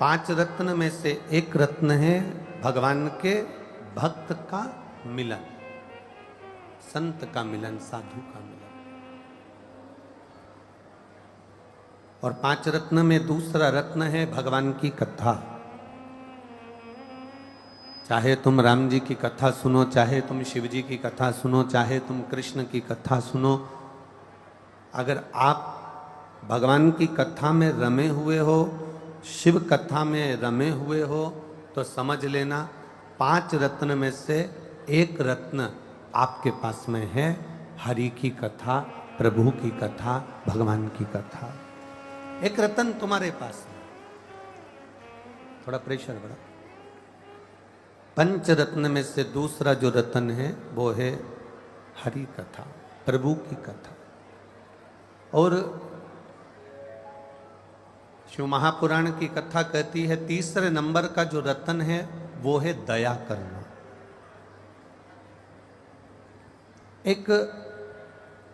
5 रत्न में से एक रत्न है भगवान के भक्त का मिलन, संत का मिलन, साधु का मिलन। और 5 रत्न में दूसरा रत्न है भगवान की कथा। चाहे तुम राम जी की कथा सुनो, चाहे तुम शिव जी की कथा सुनो, चाहे तुम कृष्ण की कथा सुनो, अगर आप भगवान की कथा में रमे हुए हो, शिव कथा में रमे हुए हो, तो समझ लेना 5 रत्न में से एक रत्न आपके पास में है, हरि की कथा, प्रभु की कथा, भगवान की कथा। एक रत्न तुम्हारे पास है। थोड़ा प्रेशर बढ़ा। 5 रत्न में से दूसरा जो रत्न है वो है हरि कथा, प्रभु की कथा। और शिव महापुराण की कथा कहती है तीसरे नंबर का जो रत्न है वो है दया करना। एक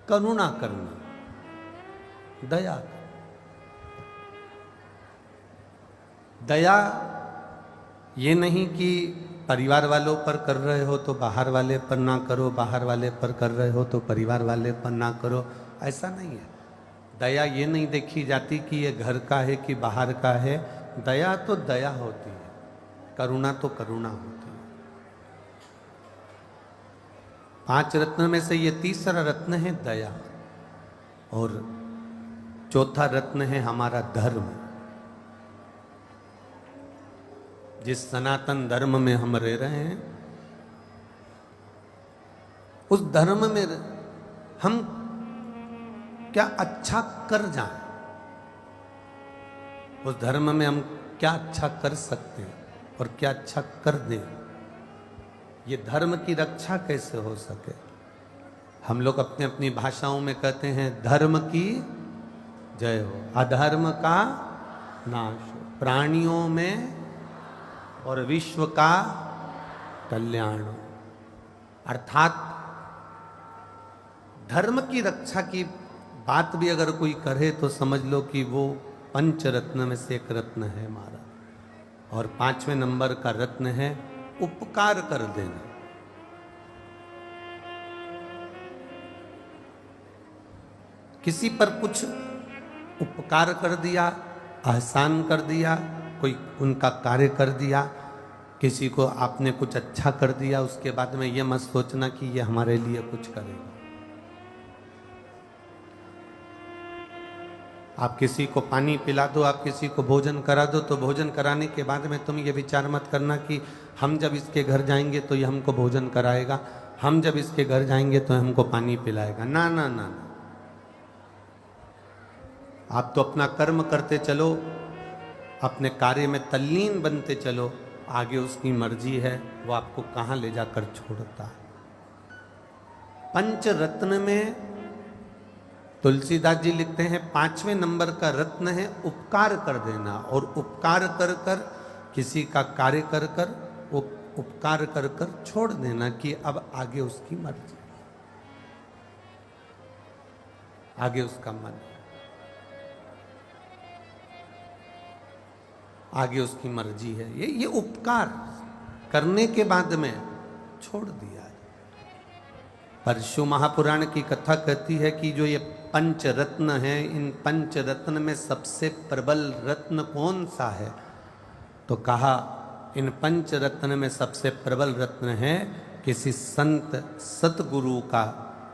करुणा करना, दया। दया ये नहीं कि परिवार वालों पर कर रहे हो तो बाहर वाले पर ना करो, बाहर वाले पर कर रहे हो तो परिवार वाले पर ना करो, ऐसा नहीं है। दया ये नहीं देखी जाती कि ये घर का है कि बाहर का है। दया तो दया होती है, करुणा तो करुणा होती है। 5 रत्न में से ये तीसरा रत्न है दया। और चौथा रत्न है हमारा धर्म। जिस सनातन धर्म में हम रह रहे हैं, उस धर्म में हम क्या अच्छा कर जाएं, उस धर्म में हम क्या अच्छा कर सकते हैं और क्या अच्छा कर दें, ये धर्म की रक्षा कैसे हो सके। हम लोग अपनी अपनी भाषाओं में कहते हैं धर्म की जय हो, अधर्म का नाश हो, प्राणियों में और विश्व का कल्याण हो। अर्थात धर्म की रक्षा की बात भी अगर कोई करे तो समझ लो कि वो 5 रत्न में से एक रत्न है हमारा। और 5वें नंबर का रत्न है उपकार कर देना। किसी पर कुछ उपकार कर दिया, एहसान कर दिया, कोई उनका कार्य कर दिया, किसी को आपने कुछ अच्छा कर दिया, उसके बाद में ये मत सोचना कि ये हमारे लिए कुछ करेगा। आप किसी को पानी पिला दो, आप किसी को भोजन करा दो, तो भोजन कराने के बाद में तुम ये विचार मत करना कि हम जब इसके घर जाएंगे तो ये हमको भोजन कराएगा, हम जब इसके घर जाएंगे तो हमको पानी पिलाएगा। ना ना ना ना, आप तो अपना कर्म करते चलो, अपने कार्य में तल्लीन बनते चलो, आगे उसकी मर्जी है वो आपको कहाँ ले जाकर छोड़ता है। 5 रत्न में तुलसीदास जी लिखते हैं 5वें नंबर का रत्न है उपकार कर देना। और उपकार कर कर, किसी का कार्य कर कर, उपकार कर कर छोड़ देना कि अब आगे उसकी मर्जी, आगे उसका मन, आगे उसकी मर्जी है। ये उपकार करने के बाद में छोड़ दिया। पर शिव महापुराण की कथा कहती है कि जो ये 5 रत्न हैं, इन 5 रत्न में सबसे प्रबल रत्न कौन सा है, तो कहा इन 5 रत्न में सबसे प्रबल रत्न है किसी संत सतगुरु का,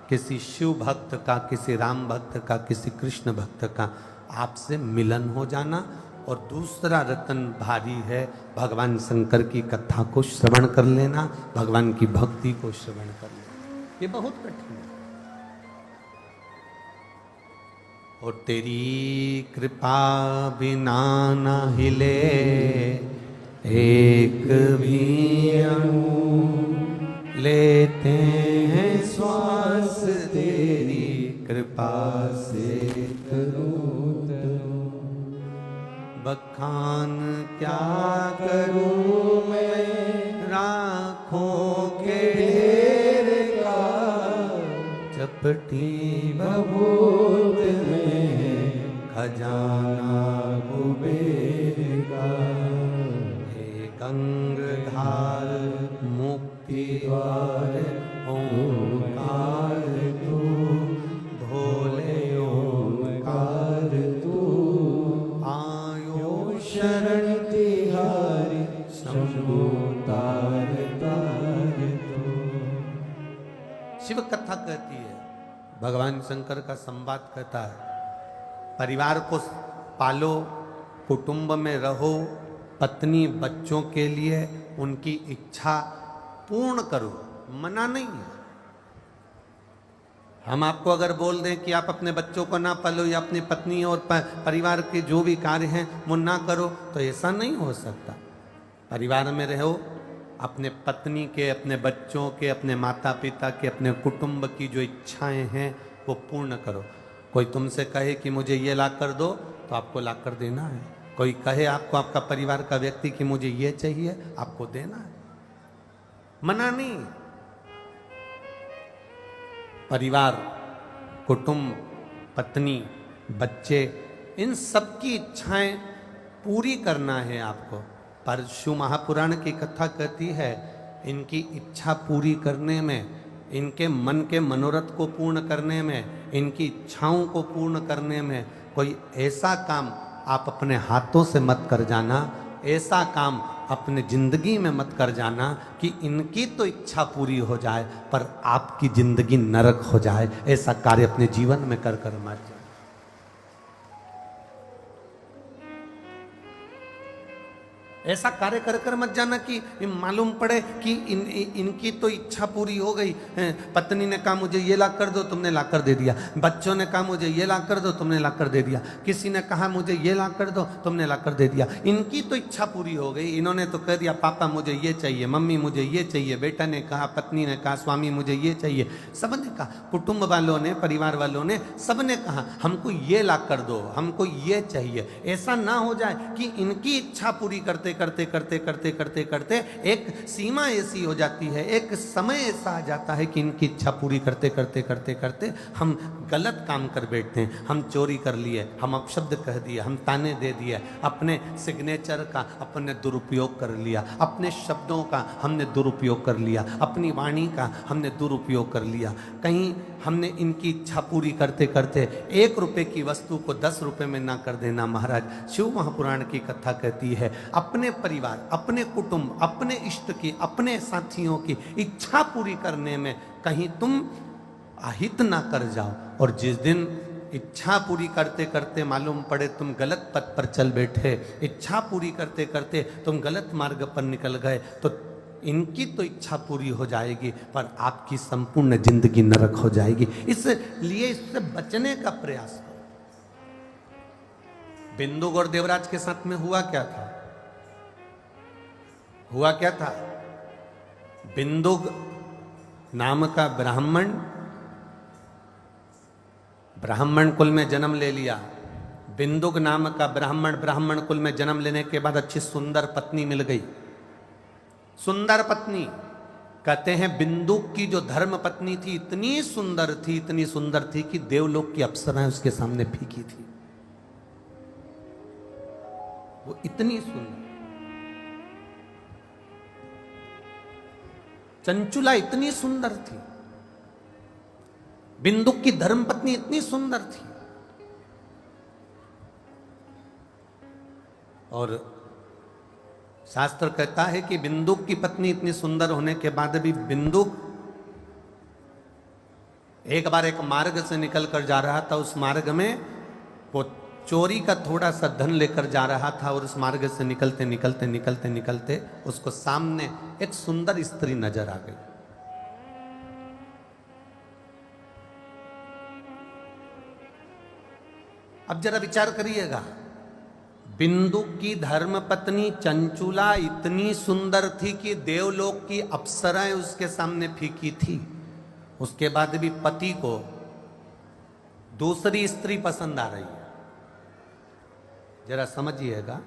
किसी शिव भक्त का, किसी राम भक्त का, किसी कृष्ण भक्त का आपसे मिलन हो जाना। और दूसरा रत्न भारी है भगवान शंकर की कथा को श्रवण कर लेना, भगवान की भक्ति को श्रवण कर लेना। ये बहुत कठिन है। और तेरी कृपा बिना न हिले एक भी अणु, लेते हैं श्वास तेरी कृपा से करूं। बखान क्या करूं मैं राखों के ढेर का, चपटी भभूत में खजाना कुबेर का। शरण तिहारी शंभो तार तार तो। शिव कथा कहती है, भगवान शंकर का संवाद कहता है, परिवार को पालो, कुटुंब में रहो, पत्नी बच्चों के लिए उनकी इच्छा पूर्ण करो, मना नहीं है। हम आपको अगर बोल दें कि आप अपने बच्चों को ना पालो या अपनी पत्नी और परिवार के जो भी कार्य हैं वो ना करो, तो ऐसा नहीं हो सकता। परिवार में रहो, अपने पत्नी के, अपने बच्चों के, अपने माता पिता के, अपने कुटुंब की जो इच्छाएं हैं वो पूर्ण करो। कोई तुमसे कहे कि मुझे ये ला कर दो, तो आपको ला कर देना है। कोई कहे आपको, आपका परिवार का व्यक्ति, कि मुझे ये चाहिए, आपको देना है, मना नहीं। परिवार, कुटुंब, पत्नी, बच्चे, इन सब की इच्छाएं पूरी करना है आपको। पर शिव महापुराण की कथा कहती है, इनकी इच्छा पूरी करने में, इनके मन के मनोरथ को पूर्ण करने में, इनकी इच्छाओं को पूर्ण करने में कोई ऐसा काम आप अपने हाथों से मत कर जाना, ऐसा काम अपने जिंदगी में मत कर जाना कि इनकी तो इच्छा पूरी हो जाए पर आपकी जिंदगी नरक हो जाए। ऐसा कार्य अपने जीवन में कर कर मत जाए। ऐसा कार्य कर कर मत जाना कि मालूम पड़े कि इनकी तो इच्छा पूरी हो गई। पत्नी ने कहा मुझे ये ला कर दो, तुमने ला कर दे दिया। बच्चों ने कहा मुझे ये ला कर दो, तुमने ला कर दे दिया। किसी ने कहा मुझे ये ला कर दो, तुमने ला कर दे दिया। इनकी तो इच्छा पूरी हो गई, इन्होंने तो कह दिया पापा मुझे ये चाहिए, मम्मी मुझे ये चाहिए, बेटा ने कहा, पत्नी ने कहा, स्वामी मुझे ये चाहिए। सबने कहा, कुटुंब वालों ने, परिवार वालों ने, सबने कहा हमको ये ला कर दो, हमको ये चाहिए। ऐसा ना हो जाए कि इनकी इच्छा पूरी करते करते करते करते करते करते एक सीमा ऐसी हो जाती है, एक समय ऐसा आ जाता है कि इनकी इच्छा पूरी करते करते करते करते हम गलत काम कर बैठते हैं। हम चोरी कर लिए, हम अपशब्द कह दिए, हम ताने दे दिए, अपने सिग्नेचर का अपने दुरुपयोग कर लिया, अपने शब्दों का हमने दुरुपयोग कर लिया, अपनी वाणी का हमने दुरुपयोग कर लिया। कहीं हमने इनकी इच्छा पूरी करते करते 1 रुपए की वस्तु को 10 रुपए में ना कर देना। महाराज, शिव महापुराण की कथा कहती है, अपने परिवार, अपने कुटुंब, अपने इष्ट की, अपने साथियों की इच्छा पूरी करने में कहीं तुम अहित ना कर जाओ। और जिस दिन इच्छा पूरी करते करते मालूम पड़े तुम गलत पथ पर चल बैठे, इच्छा पूरी करते करते तुम गलत मार्ग पर निकल गए, तो इनकी तो इच्छा पूरी हो जाएगी पर आपकी संपूर्ण जिंदगी नरक हो जाएगी। इसलिए इससे बचने का प्रयास करो। बिंदुक और देवराज के साथ में हुआ क्या था? हुआ क्या था? बिंदुक नाम का ब्राह्मण कुल में जन्म ले लिया। बिंदुक नाम का ब्राह्मण कुल में जन्म लेने के बाद अच्छी सुंदर पत्नी मिल गई। सुंदर पत्नी, कहते हैं बिंदुक की जो धर्म पत्नी थी इतनी सुंदर थी, इतनी सुंदर थी कि देवलोक की अप्सराएं उसके सामने फीकी थी। वो इतनी सुंदर, चंचुला इतनी सुंदर थी, बिंदुक की धर्मपत्नी इतनी सुंदर थी। और शास्त्र कहता है कि बिंदुक की पत्नी इतनी सुंदर होने के बाद भी बिंदुक एक बार एक मार्ग से निकल कर जा रहा था। उस मार्ग में वो चोरी का थोड़ा सा धन लेकर जा रहा था और उस मार्ग से निकलते निकलते निकलते निकलते उसको सामने एक सुंदर स्त्री नजर आ गई। अब जरा विचार करिएगा, बिंदुक की धर्मपत्नी चंचुला इतनी सुंदर थी कि देवलोक की अप्सराएं उसके सामने फीकी थी। उसके बाद भी पति को दूसरी स्त्री पसंद आ रही है। जरा समझिएगा,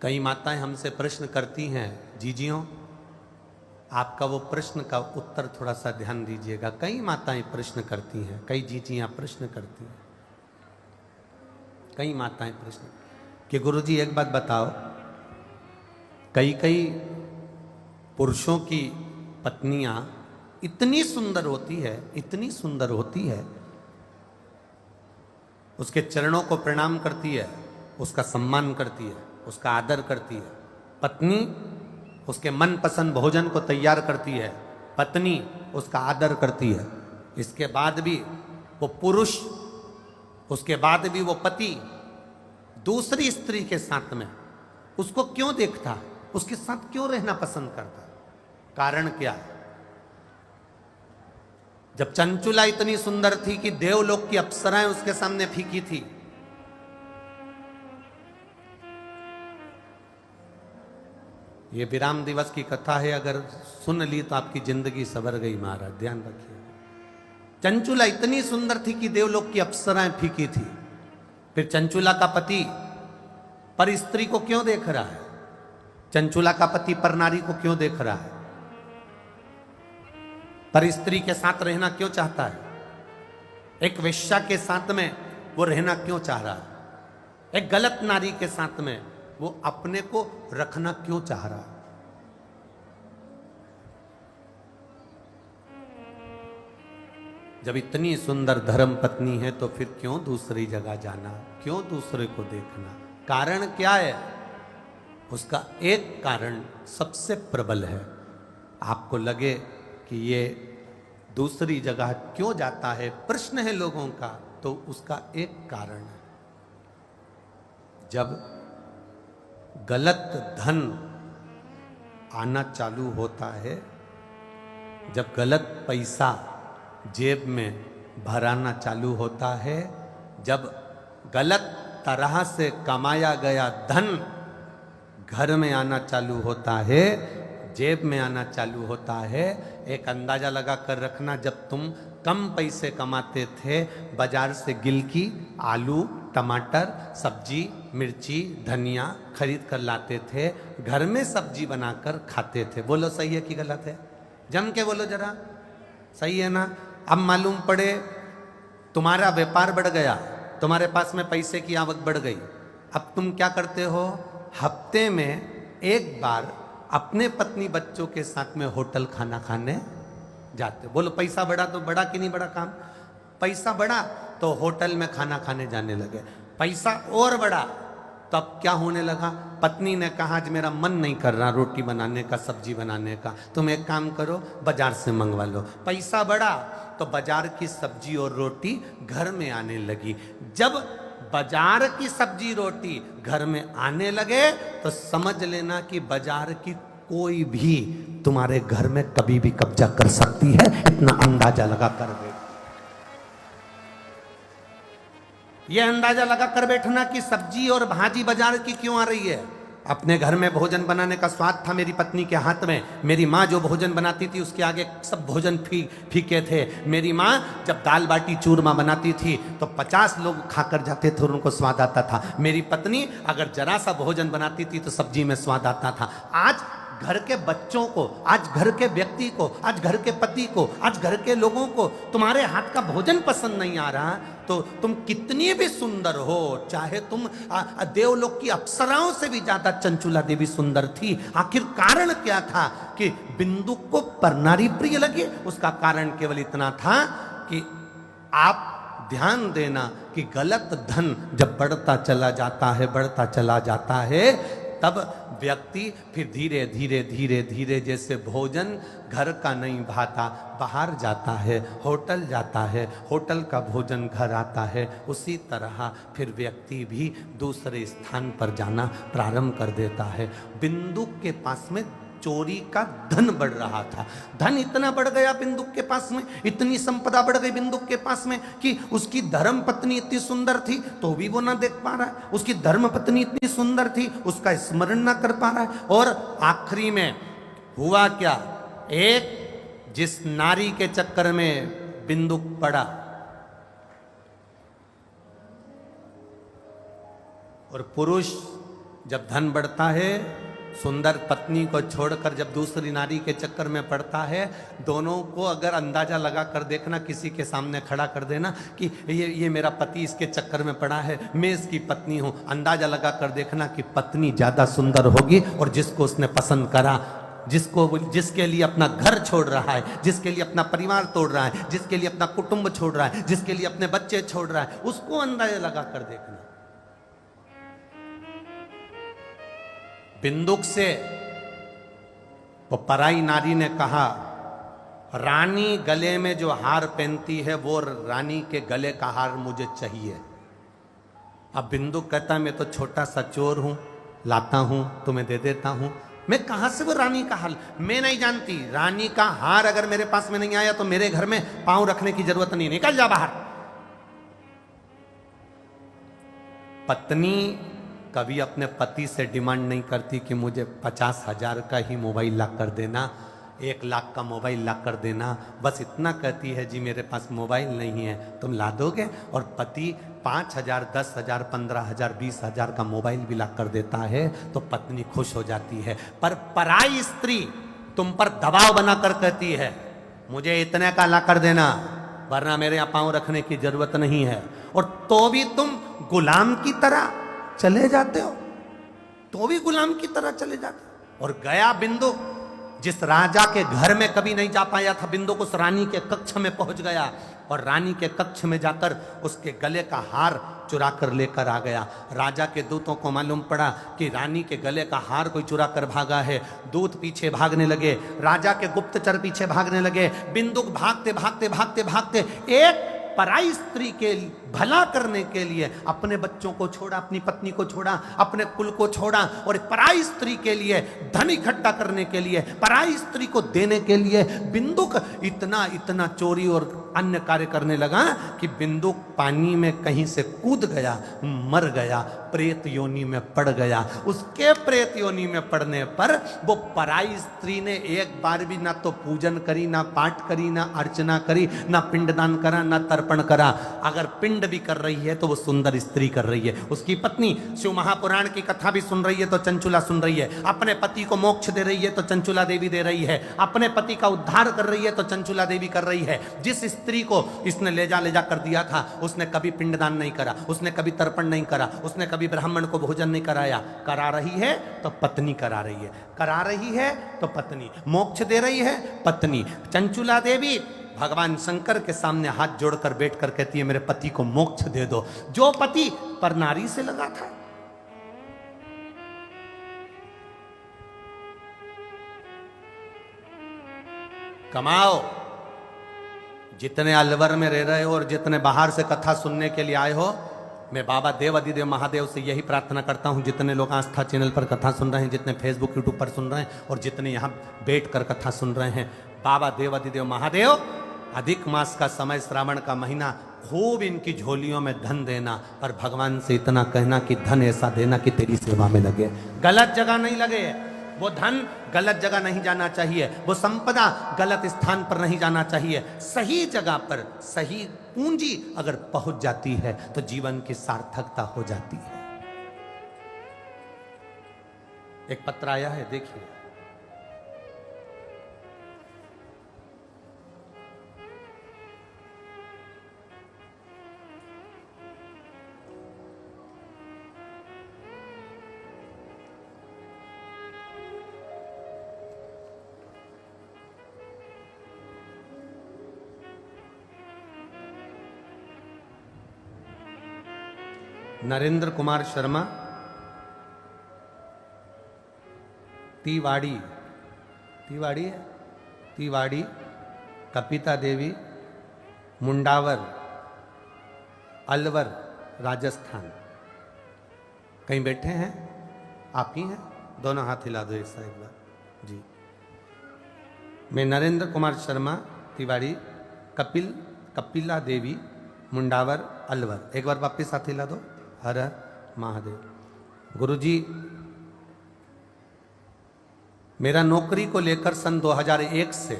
कई माताएं हमसे प्रश्न करती हैं, जीजियों आपका वो प्रश्न का उत्तर थोड़ा सा ध्यान दीजिएगा। कई माताएं प्रश्न करती हैं, कई जीजियां प्रश्न करती हैं, कई माताएं प्रश्न कि गुरुजी एक बात बताओ, कई पुरुषों की पत्नियां इतनी सुंदर होती है, इतनी सुंदर होती है, उसके चरणों को प्रणाम करती है, उसका सम्मान करती है, उसका आदर करती है। पत्नी उसके मनपसंद भोजन को तैयार करती है, पत्नी उसका आदर करती है। इसके बाद भी वो पुरुष, उसके बाद भी वो पति दूसरी स्त्री के साथ में उसको क्यों देखता, उसके साथ क्यों रहना पसंद करता? कारण क्या है? जब चंचुला इतनी सुंदर थी कि देवलोक की अप्सराएं उसके सामने फीकी थी, ये विराम दिवस की कथा है, अगर सुन ली तो आपकी जिंदगी सवर गई महाराज, ध्यान रखिए। चंचुला इतनी सुंदर थी कि देवलोक की अप्सराएं फीकी थी। फिर चंचुला का पति पर स्त्री को क्यों देख रहा है? चंचुला का पति पर नारी को क्यों देख रहा है? पर स्त्री के साथ रहना क्यों चाहता है? एक वेश्या के साथ में वो रहना क्यों चाह रहा है? एक गलत नारी के साथ में वो अपने को रखना क्यों चाह रहा है? जब इतनी सुंदर धर्म पत्नी है तो फिर क्यों दूसरी जगह जाना, क्यों दूसरे को देखना? कारण क्या है? उसका एक कारण सबसे प्रबल है। आपको लगे कि ये दूसरी जगह क्यों जाता है, प्रश्न है लोगों का, तो उसका एक कारण है। जब गलत धन आना चालू होता है, जब गलत पैसा जेब में भराना चालू होता है, जब गलत तरह से कमाया गया धन घर में आना चालू होता है, जेब में आना चालू होता है, एक अंदाजा लगा कर रखना, जब तुम कम पैसे कमाते थे, बाजार से गिलकी, आलू, टमाटर, सब्जी, मिर्ची, धनिया खरीद कर लाते थे, घर में सब्जी बनाकर खाते थे। बोलो सही है कि गलत है? जम के बोलो जरा, सही है ना? अब मालूम पड़े तुम्हारा व्यापार बढ़ गया, तुम्हारे पास में पैसे की आवक बढ़ गई, अब तुम क्या करते हो? हफ्ते में एक बार अपने पत्नी बच्चों के साथ में होटल खाना खाने जाते। बोलो पैसा बढ़ा तो बढ़ा कि नहीं बढ़ा काम? पैसा बढ़ा तो होटल में खाना खाने जाने लगे। पैसा और बढ़ा तो अब क्या होने लगा? पत्नी ने कहा आज मेरा मन नहीं कर रहा रोटी बनाने का, सब्जी बनाने का, तुम एक काम करो बाजार से मंगवा लो। पैसा बढ़ा तो बाजार की सब्जी और रोटी घर में आने लगी। जब बाजार की सब्जी रोटी घर में आने लगे तो समझ लेना कि बाजार की कोई भी तुम्हारे घर में कभी भी कब्जा कर सकती है, इतना अंदाजा लगा कर बैठ। यह अंदाजा लगा कर बैठना कि सब्जी और भाजी बाजार की क्यों आ रही है। अपने घर में भोजन बनाने का स्वाद था मेरी पत्नी के हाथ में। मेरी माँ जो भोजन बनाती थी उसके आगे सब भोजन फीके थे। मेरी माँ जब दाल बाटी चूरमा बनाती थी तो 50 लोग खाकर जाते थे और उनको स्वाद आता था। मेरी पत्नी अगर जरा सा भोजन बनाती थी तो सब्जी में स्वाद आता था। आज घर के बच्चों को, आज घर के व्यक्ति को, आज घर के पति को, आज घर के लोगों को तुम्हारे हाथ का भोजन पसंद नहीं आ रहा, तो तुम कितनी भी सुंदर हो, चाहे तुम देवलोक की अप्सराओं से भी ज्यादा चंचुला देवी सुंदर थी, आखिर कारण क्या था कि बिंदु को परनारी प्रिय लगी? उसका कारण केवल इतना था कि आप ध्यान देना कि गलत धन जब बढ़ता चला जाता है, बढ़ता चला जाता है, तब व्यक्ति फिर धीरे धीरे धीरे धीरे जैसे भोजन घर का नहीं भाता, बाहर जाता है, होटल जाता है, होटल का भोजन घर आता है, उसी तरह फिर व्यक्ति भी दूसरे स्थान पर जाना प्रारंभ कर देता है। बिंदु के पास में चोरी का धन बढ़ रहा था। धन इतना बढ़ गया बिंदु के पास में, इतनी संपदा बढ़ गई बिंदु के पास में कि उसकी धर्म पत्नी इतनी सुंदर थी तो भी वो ना देख पा रहा है, उसकी धर्म पत्नी इतनी सुंदर थी उसका स्मरण ना कर पा रहा है। और आखिरी में हुआ क्या? एक जिस नारी के चक्कर में बिंदु पड़ा और पुरुष जब धन बढ़ता है, सुंदर पत्नी को छोड़कर जब दूसरी नारी के चक्कर में पड़ता है, दोनों को अगर अंदाजा लगा कर देखना, किसी के सामने खड़ा कर देना कि ये मेरा पति इसके चक्कर में पड़ा है, मैं इसकी पत्नी हूँ, अंदाजा लगा कर देखना कि पत्नी ज़्यादा सुंदर होगी और जिसको उसने पसंद करा जिसके लिए अपना घर छोड़ रहा है, जिसके लिए अपना परिवार तोड़ रहा है, जिसके लिए अपना कुटुंब छोड़ रहा है, जिसके लिए अपने बच्चे छोड़ रहा है, उसको अंदाजा लगा कर देखना। बिंदुक से वो पराई नारी ने कहा, रानी गले में जो हार पहनती है वो रानी के गले का हार मुझे चाहिए। अब बिंदुक कहता, मैं तो छोटा सा चोर हूं, लाता हूं, तुम्हें दे देता हूं, मैं कहां से वो रानी का हाल, मैं नहीं जानती। रानी का हार अगर मेरे पास में नहीं आया तो मेरे घर में पांव रखने की जरूरत नहीं, निकल जा बाहर। पत्नी कभी अपने पति से डिमांड नहीं करती कि मुझे 50,000 का ही मोबाइल ला कर देना, 1 लाख का मोबाइल ला कर देना, बस इतना कहती है, जी मेरे पास मोबाइल नहीं है, तुम ला दोगे? और पति 5,000, 10,000, 15,000, 20,000 का मोबाइल भी ला कर देता है तो पत्नी खुश हो जाती है। पर पराई स्त्री तुम पर दबाव बनाकर कहती है, मुझे इतने का ला कर देना, वरना मेरे यहाँ पाँव रखने की जरूरत नहीं है, और तो भी तुम गुलाम की तरह चले जाते हो, तो भी गुलाम की तरह चले जाते हो। और गया बिंदु, जिस राजा के घर में कभी नहीं जा पाया था, बिंदुक उस रानी के कक्ष में पहुंच गया और रानी के कक्ष में जाकर उसके गले का हार चुरा कर लेकर आ गया। राजा के दूतों को मालूम पड़ा कि रानी के गले का हार कोई चुरा कर भागा है। दूत पीछे भागने लगे, राजा के गुप्तचर पीछे भागने लगे। बिंदुक भागते भागते भागते भागते एक पराई स्त्री के भला करने के लिए अपने बच्चों को छोड़ा, अपनी पत्नी को छोड़ा, अपने कुल को छोड़ा, और पराई स्त्री के लिए धन इकट्ठा करने के लिए, पराई स्त्री को देने के लिए बिंदुक इतना इतना चोरी और अन्य कार्य करने लगा कि बिंदुक पानी में कहीं से कूद गया, मर गया, प्रेत योनि में पड़ गया। उसके प्रेत योनि में पड़ने पर वो पराई स्त्री ने एक बार भी ना तो पूजन करी, ना पाठ करी, ना अर्चना करी, ना पिंडदान करा, ना तर्पण करा। अगर पिंड भी कर रही है तो वो सुंदर स्त्री कर रही है। उसकी पत्नी शिव महापुराण की कथा भी सुन रही है तो चंचुला सुन रही है, अपने पति को मोक्ष दे रही है तो चंचुला देवी दे रही है, अपने पति का उद्धार कर रही है तो चंचुला देवी कर रही है। जिस स्त्री को इसने ले जा कर दिया था उसने कभी पिंडदान नहीं करा, उसने कभी तर्पण नहीं करा, उसने कभी ब्राह्मण को भोजन नहीं कराया। करा रही है तो पत्नी करा रही है, करा रही है तो पत्नी, मोक्ष दे रही है पत्नी। चंचुला देवी भगवान शंकर के सामने हाथ जोड़कर बैठकर कहती है, मेरे पति को मोक्ष दे दो, जो पति पर नारी से लगा था। कमाओ, जितने अलवर में रह रहे हो और जितने बाहर से कथा सुनने के लिए आए हो, मैं बाबा देव अधिदेव महादेव से यही प्रार्थना करता हूं, जितने लोग आस्था चैनल पर कथा सुन रहे हैं, जितने फेसबुक यूट्यूब पर सुन रहे हैं और जितने यहाँ बैठ कर कथा सुन रहे हैं, बाबा देव अधिदेव महादेव अधिक मास का समय, श्रावण का महीना, खूब इनकी झोलियों में धन देना, पर भगवान से इतना कहना कि धन ऐसा देना कि तेरी सेवा में लगे, गलत जगह नहीं लगे। वो धन गलत जगह नहीं जाना चाहिए, वो संपदा गलत स्थान पर नहीं जाना चाहिए, सही जगह पर सही पूंजी अगर पहुंच जाती है तो जीवन की सार्थकता हो जाती है। एक पत्र आया है, देखिए। नरेंद्र कुमार शर्मा, तिवाड़ी, तिवाड़ी है, तिवाड़ी, कपिता देवी, मुंडावर, अलवर, राजस्थान। कहीं बैठे हैं? आप ही हैं? दोनों हाथ हिला दो एक साइड बार जी। मैं नरेंद्र कुमार शर्मा, तिवाड़ी, कपिला देवी, मुंडावर, अलवर। एक बार वापिस हाथ हिला दो। हर हर महादेव। गुरुजी, मेरा नौकरी को लेकर सन 2001 से,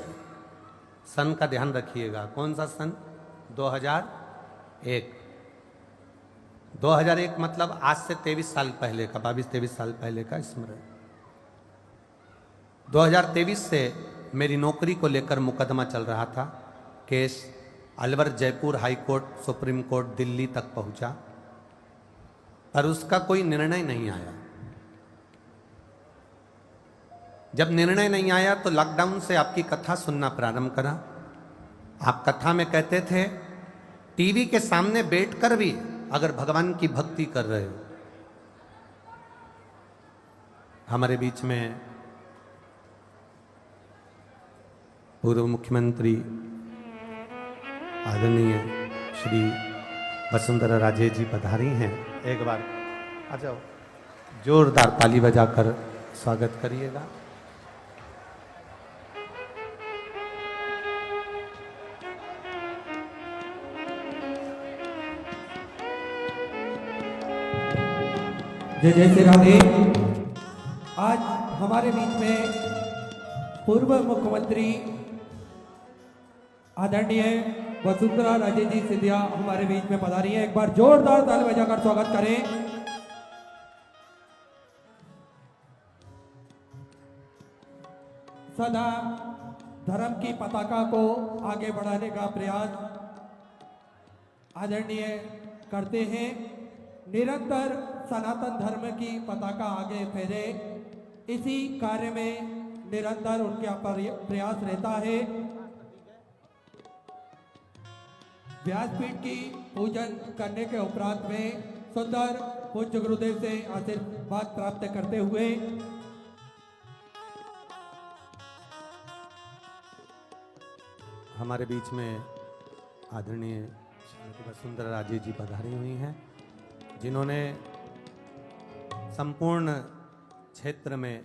सन का ध्यान रखिएगा, कौन सा सन? 2001। 2001 मतलब आज से 23 साल पहले का, 22-23 साल पहले का स्मरण। 2023 से मेरी नौकरी को लेकर मुकदमा चल रहा था। Case Alwar, Jaipur high court, supreme court, Delhi तक पहुंचा, पर उसका कोई निर्णय नहीं आया। जब निर्णय नहीं आया तो लॉकडाउन से आपकी कथा सुनना प्रारंभ करा। आप कथा में कहते थे टीवी के सामने बैठकर भी अगर भगवान की भक्ति कर रहे हो। हमारे बीच में पूर्व मुख्यमंत्री आदरणीय श्री वसुंधरा राजे जी पधारी हैं। एक बार आ जाओ, जोरदार ताली बजाकर स्वागत करिएगा। जय जय श्री राधे। आज हमारे बीच में पूर्व मुख्यमंत्री आदरणीय वसुंधरा राजे जी सिंधिया हमारे बीच में पधारी हैं। एक बार जोरदार ताली बजाकर स्वागत करें। सदा धर्म की पताका को आगे बढ़ाने का प्रयास आदरणीय करते हैं। निरंतर सनातन धर्म की पताका आगे फहरे, इसी कार्य में निरंतर उनका प्रयास रहता है। व्यासपीठ की पूजन करने के उपरांत में सुंदर पूज्य गुरुदेव से आशीर्वाद प्राप्त करते हुए हमारे बीच में आदरणीय श्रीमती वसुंधरा राजे जी पधारी हुई हैं, जिन्होंने संपूर्ण क्षेत्र में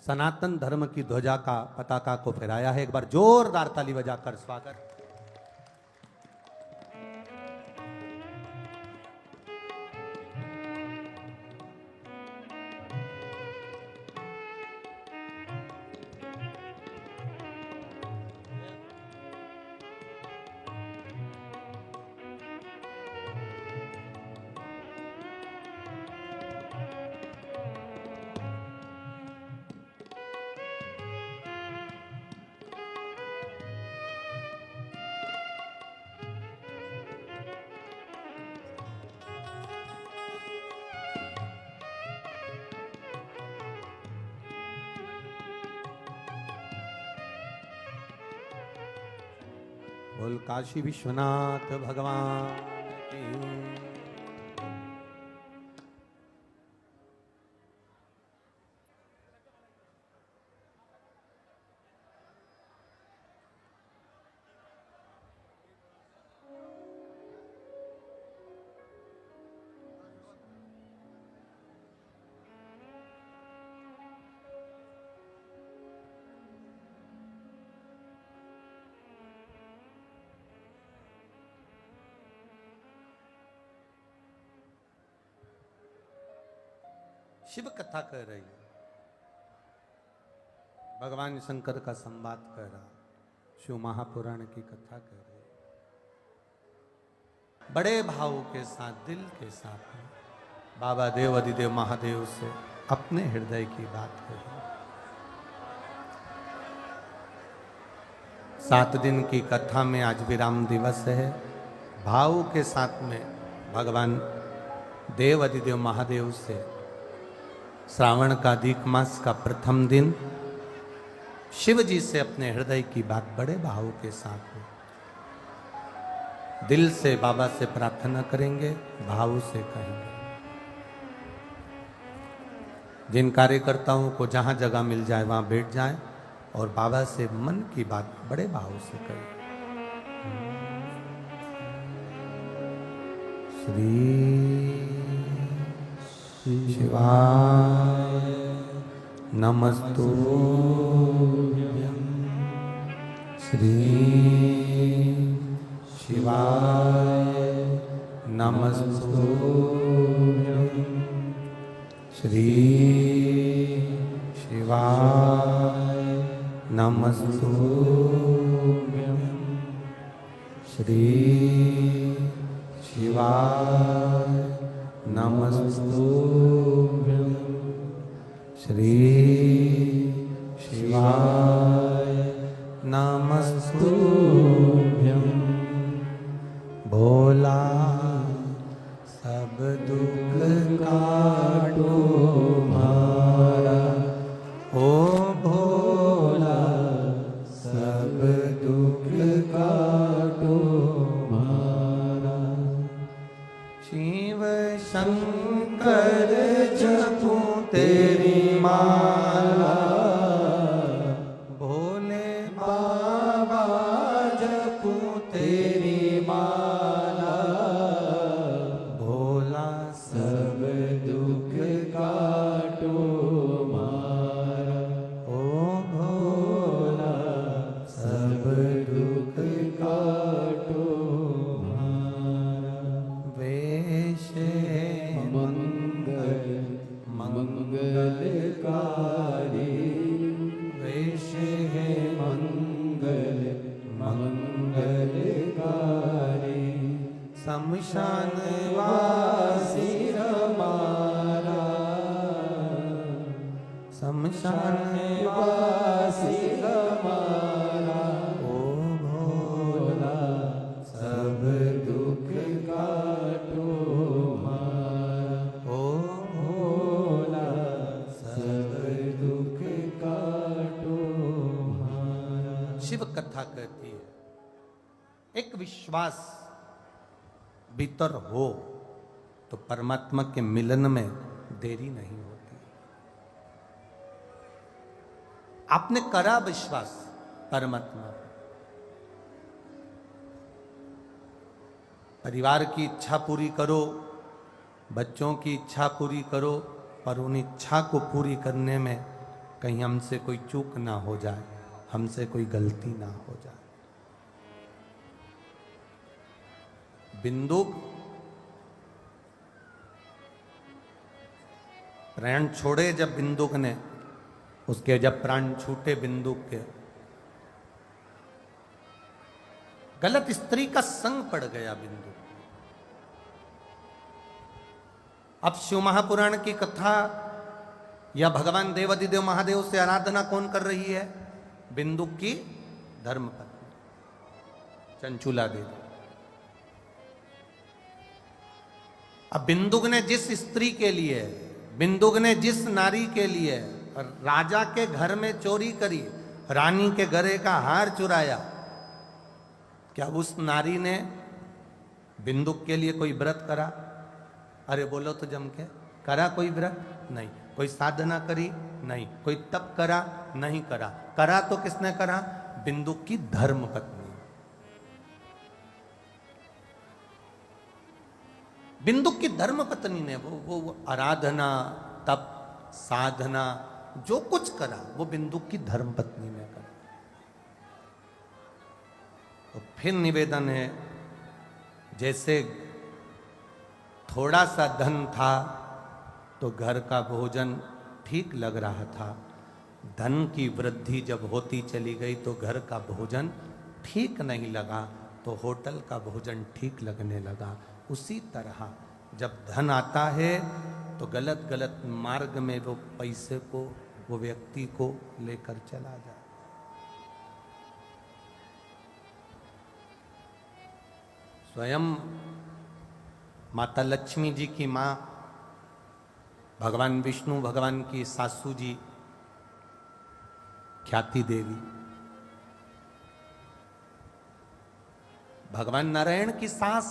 सनातन धर्म की ध्वजा का पताका को फहराया है। एक बार जोरदार ताली बजाकर स्वागत। बोल काशी विश्वनाथ भगवान की। शिव कथा कह रही है, भगवान शंकर का संवाद कह रहा, शिव महापुराण की कथा कह रही, बड़े भाव के साथ, दिल के साथ बाबा देव अधिदेव महादेव से अपने हृदय की बात कही। 7 दिन की कथा में आज विराम दिवस है। भाव के साथ में भगवान देव अधिदेव महादेव से श्रावण का अधिक मास का प्रथम दिन शिव जी से अपने हृदय की बात बड़े भाव के साथ में दिल से बाबा से प्रार्थना करेंगे, भाव से कहेंगे। जिन कार्यकर्ताओं को जहां जगह मिल जाए वहां बैठ जाए और बाबा से मन की बात बड़े भाव से करें। श्री शिवाय नमस्तुभ्यं। श्री शिवाय नमस्तुभ्यं। श्री शिवाय नमस्तुभ्यं। श्री शिवाय नमस्तुभ्यं। श्री शिवाय नमस्तुभ्यं। भोला सब दुख काटो मारा, ओ भोला शंकर जपूं तेरी माला, भोले बाबा जपूं तेरी माला, भोला सब दुख काटो मारा, ओ भोला सब दुख काटो मारा। वेश मंगलकारी, वेश है मंगलकारी, शमशान वासी हमारा, शमशान वासी हमारा, ओ भोला सब दुख काटो मारा, ओ भोला सब दुख काटो मारा। शिव कथा कहती है एक विश्वास भीतर हो तो परमात्मा के मिलन में देरी नहीं होती। आपने करा विश्वास परमात्मा पे, परिवार की इच्छा पूरी करो, बच्चों की इच्छा पूरी करो, पर उन इच्छा को पूरी करने में कहीं हमसे कोई चूक ना हो जाए, हमसे कोई गलती ना हो जाए। बिंदुक प्राण छोड़े जब बिंदुक ने, उसके जब प्राण छूटे बिंदुक के, गलत स्त्री का संग पड़ गया बिंदुक। अब शिव महापुराण की कथा या भगवान देवाधिदेव महादेव से आराधना कौन कर रही है? बिंदुक की धर्मपत्नी चंचुला देवी। अब बिंदुक ने जिस स्त्री के लिए, बिंदुक ने जिस नारी के लिए राजा के घर में चोरी करी, रानी के गले का हार चुराया, क्या उस नारी ने बिंदुक के लिए कोई व्रत करा? अरे बोलो तो जम के, करा कोई व्रत? नहीं। कोई साधना करी? नहीं। कोई तप करा? नहीं करा। करा तो किसने करा? बिंदुक की धर्मपत्नी। बिंदुक की धर्मपत्नी ने वो आराधना, तप, साधना जो कुछ करा वो बिंदुक की धर्मपत्नी ने करा। तो फिर निवेदन है, जैसे थोड़ा सा धन था तो घर का भोजन ठीक लग रहा था, धन की वृद्धि जब होती चली गई तो घर का भोजन ठीक नहीं लगा, तो होटल का भोजन ठीक लगने लगा। उसी तरह जब धन आता है तो गलत गलत मार्ग में वो पैसे को, वो व्यक्ति को लेकर चला जाए। स्वयं माता लक्ष्मी जी की मां, भगवान विष्णु भगवान की सासू जी ख्याति देवी, भगवान नारायण की सास,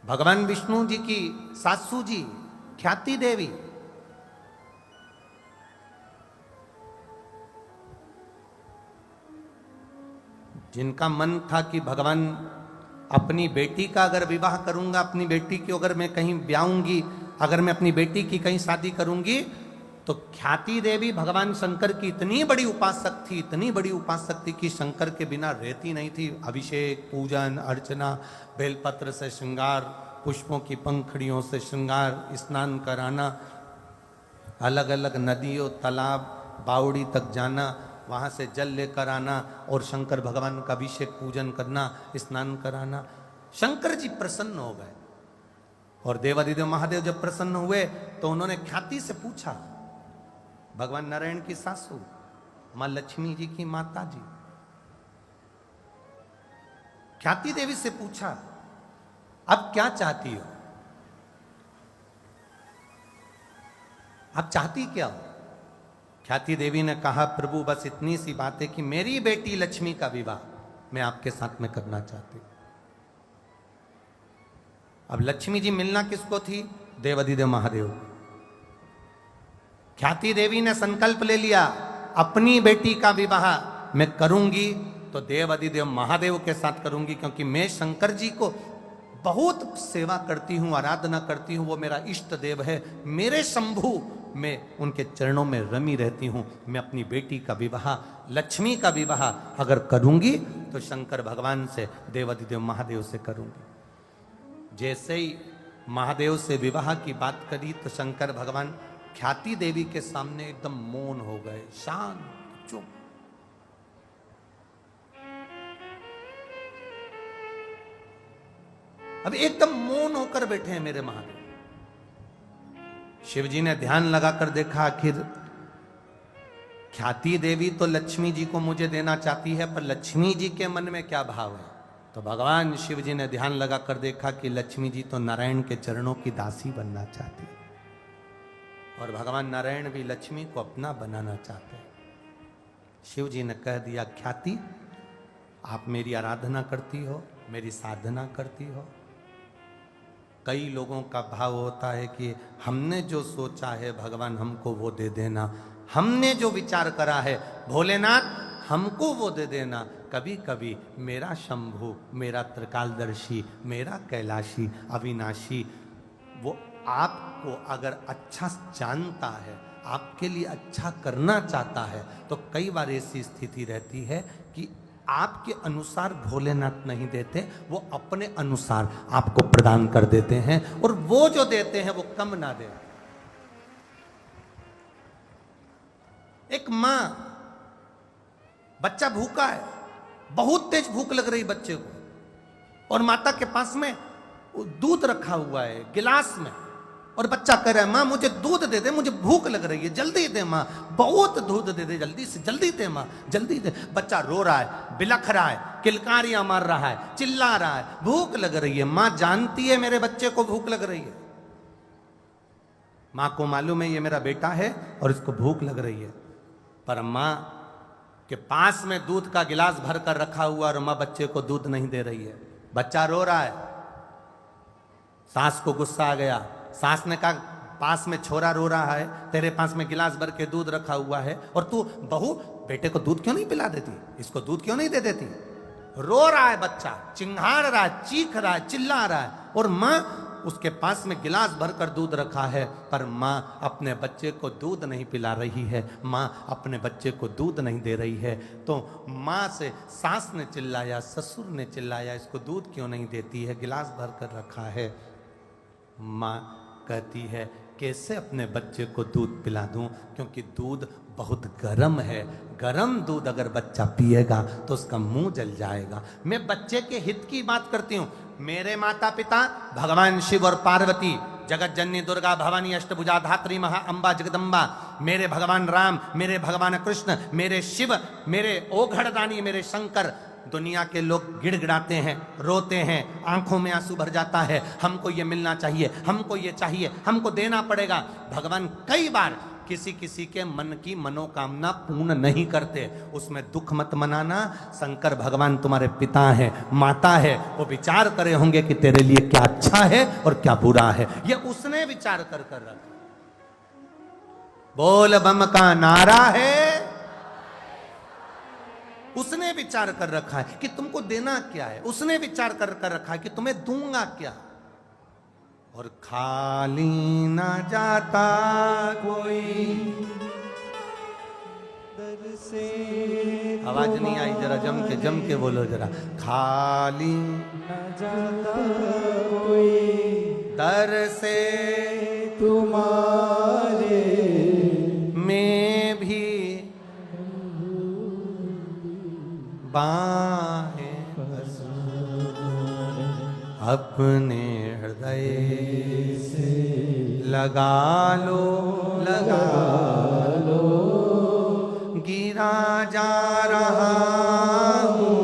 भगवान विष्णु जी की सासू जी ख्याति देवी, जिनका मन था कि भगवान अपनी बेटी का अगर विवाह करूंगा, अपनी बेटी की अगर मैं कहीं ब्याऊंगी, अगर मैं अपनी बेटी की कहीं शादी करूंगी, तो ख्याति देवी भगवान शंकर की इतनी बड़ी उपासक थी, इतनी बड़ी उपासक थी कि शंकर के बिना रहती नहीं थी। अभिषेक, पूजन, अर्चना, बेलपत्र से श्रृंगार, पुष्पों की पंखड़ियों से श्रृंगार, स्नान कराना, अलग अलग नदियों, तालाब, बावड़ी तक जाना, वहाँ से जल लेकर आना और शंकर भगवान का अभिषेक, पूजन करना, स्नान कराना। शंकर जी प्रसन्न हो गए और देवाधिदेव महादेव जब प्रसन्न हुए तो उन्होंने ख्याति से पूछा, भगवान नारायण की सासू मां लक्ष्मी जी की माता जी ख्याति देवी से पूछा, अब क्या चाहती हो? आप चाहती क्या हो? ख्याति देवी ने कहा, प्रभु बस इतनी सी बात है कि मेरी बेटी लक्ष्मी का विवाह मैं आपके साथ में करना चाहती हूं। अब लक्ष्मी जी मिलना किसको थी? देवाधिदेव महादेव। ख्याति देवी ने संकल्प ले लिया, अपनी बेटी का विवाह मैं करूंगी तो देवाधिदेव महादेव के साथ करूंगी, क्योंकि मैं शंकर जी को बहुत सेवा करती हूँ, आराधना करती हूँ, वो मेरा इष्ट देव है, मेरे शंभु, मैं उनके चरणों में रमी रहती हूँ। मैं अपनी बेटी का विवाह, लक्ष्मी का विवाह अगर करूंगी तो शंकर भगवान से, देवाधिदेव महादेव से करूंगी। जैसे ही महादेव से विवाह की बात करी तो शंकर भगवान ख्याति देवी के सामने एकदम मौन हो गए, शांत, चुप। अब एकदम मौन होकर बैठे हैं मेरे महादेव। शिव जी ने ध्यान लगाकर देखा, आखिर ख्याति देवी तो लक्ष्मी जी को मुझे देना चाहती है, पर लक्ष्मी जी के मन में क्या भाव है? तो भगवान शिव जी ने ध्यान लगाकर देखा कि लक्ष्मी जी तो नारायण के चरणों की दासी बनना चाहती है, और भगवान नारायण भी लक्ष्मी को अपना बनाना चाहते हैं। शिव जी ने कह दिया, ख्याति आप मेरी आराधना करती हो, मेरी साधना करती हो। कई लोगों का भाव होता है कि हमने जो सोचा है भगवान हमको वो दे देना, हमने जो विचार करा है भोलेनाथ हमको वो दे देना। कभी कभी मेरा शंभु, मेरा त्रिकालदर्शी, मेरा कैलाशी, अविनाशी, वो आपको अगर अच्छा जानता है, आपके लिए अच्छा करना चाहता है, तो कई बार ऐसी स्थिति रहती है कि आपके अनुसार भोलेनाथ नहीं देते, वो अपने अनुसार आपको प्रदान कर देते हैं, और वो जो देते हैं वो कम ना दे। एक मां, बच्चा भूखा है, बहुत तेज भूख लग रही बच्चे को, और माता के पास में दूध रखा हुआ है गिलास में, और बच्चा कह रहा है माँ मुझे दूध दे दे, मुझे भूख लग रही है, जल्दी दे माँ, बहुत दूध दे दे, जल्दी से जल्दी दे माँ, जल्दी दे। बच्चा रो रहा है, बिलख रहा है, किलकारियां मार रहा है, चिल्ला रहा है, भूख लग रही है। माँ जानती है मेरे बच्चे को भूख लग रही है, माँ को मालूम है ये मेरा बेटा है और इसको भूख लग रही है, पर माँ के पास में दूध का गिलास भर कर रखा हुआ और माँ बच्चे को दूध नहीं दे रही है। बच्चा रो रहा है, सास को गुस्सा आ गया। सास ने कहा पास में छोरा रो रहा है, तेरे पास में गिलास भर के दूध रखा हुआ है, और तू बहू बेटे को दूध क्यों नहीं पिला देती, इसको दूध क्यों नहीं दे देती? रो रहा है बच्चा, चिंघाड़ रहा है, चीख रहा है, चिल्ला रहा है, और माँ उसके पास में गिलास भरकर दूध रखा है, पर माँ अपने बच्चे को दूध नहीं पिला रही है, माँ अपने बच्चे को दूध नहीं दे रही है। तो माँ से सास ने चिल्लाया, ससुर ने चिल्लाया, इसको दूध क्यों नहीं देती है, गिलास भरकर रखा है। माँ कहती है कैसे अपने बच्चे को दूध पिला दूं, क्योंकि दूध बहुत गर्म है, गर्म दूध अगर बच्चा पिएगा तो उसका मुंह जल जाएगा। मैं बच्चे के हित की बात करती हूँ। मेरे माता पिता भगवान शिव और पार्वती, जगत जननी दुर्गा भवानी अष्टभुजा धात्री महा अम्बा जगदम्बा, मेरे भगवान राम, मेरे भगवान कृष्ण, मेरे शिव, मेरे ओघड़दानी, मेरे शंकर, दुनिया के लोग गिड़गिड़ाते हैं, रोते हैं, आंखों में आंसू भर जाता है, हमको ये मिलना चाहिए, हमको ये चाहिए, हमको देना पड़ेगा। भगवान कई बार किसी किसी के मन की मनोकामना पूर्ण नहीं करते, उसमें दुख मत मनाना। शंकर भगवान तुम्हारे पिता है, माता है, वो विचार करे होंगे कि तेरे लिए क्या अच्छा है और क्या बुरा है, ये उसने विचार कर कर रखा। बोल बम का नारा है, उसने विचार कर रखा है कि तुमको देना क्या है, उसने विचार कर कर रखा है कि तुम्हें दूंगा क्या। और खाली ना जाता कोई दर से, आवाज नहीं आई, जरा जम के बोलो जरा, खाली ना जाता कोई दर से तुम्हारे में भी बाहें अपने हृदय से लगा लो, गिरा जा रहा हूँ,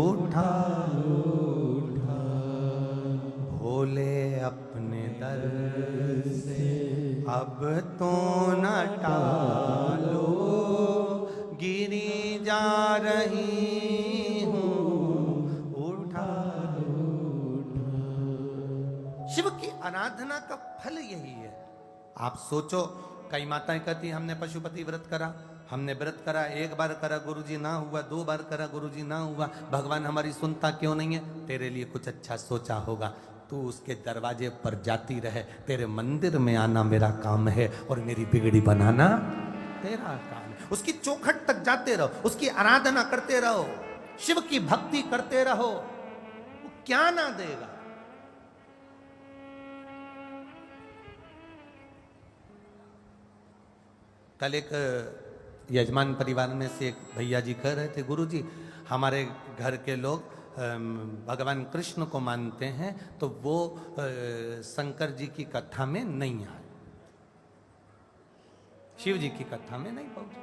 उठा भोले अपने दर से अब तो न टालो, गिरी जा रही हूँ, उठा। आराधना का फल यही है। आप सोचो, कई माताएं कहती हैं हमने पशुपति व्रत करा, हमने व्रत करा, एक बार करा गुरुजी ना हुआ, 2 बार करा गुरुजी ना हुआ, भगवान हमारी सुनता क्यों नहीं है? तेरे लिए कुछ अच्छा सोचा होगा, तू उसके दरवाजे पर जाती रहे, तेरे मंदिर में आना मेरा काम है और मेरी बिगड़ी बनाना तेरा काम है। उसकी चौखट तक जाते रहो, उसकी आराधना करते रहो, शिव की भक्ति करते रहो, वो क्या ना देगा। कल एक यजमान परिवार में से एक भैया जी कह रहे थे, गुरुजी हमारे घर के लोग भगवान कृष्ण को मानते हैं तो वो शंकर जी की कथा में नहीं आए, शिव जी की कथा में नहीं पहुंचे।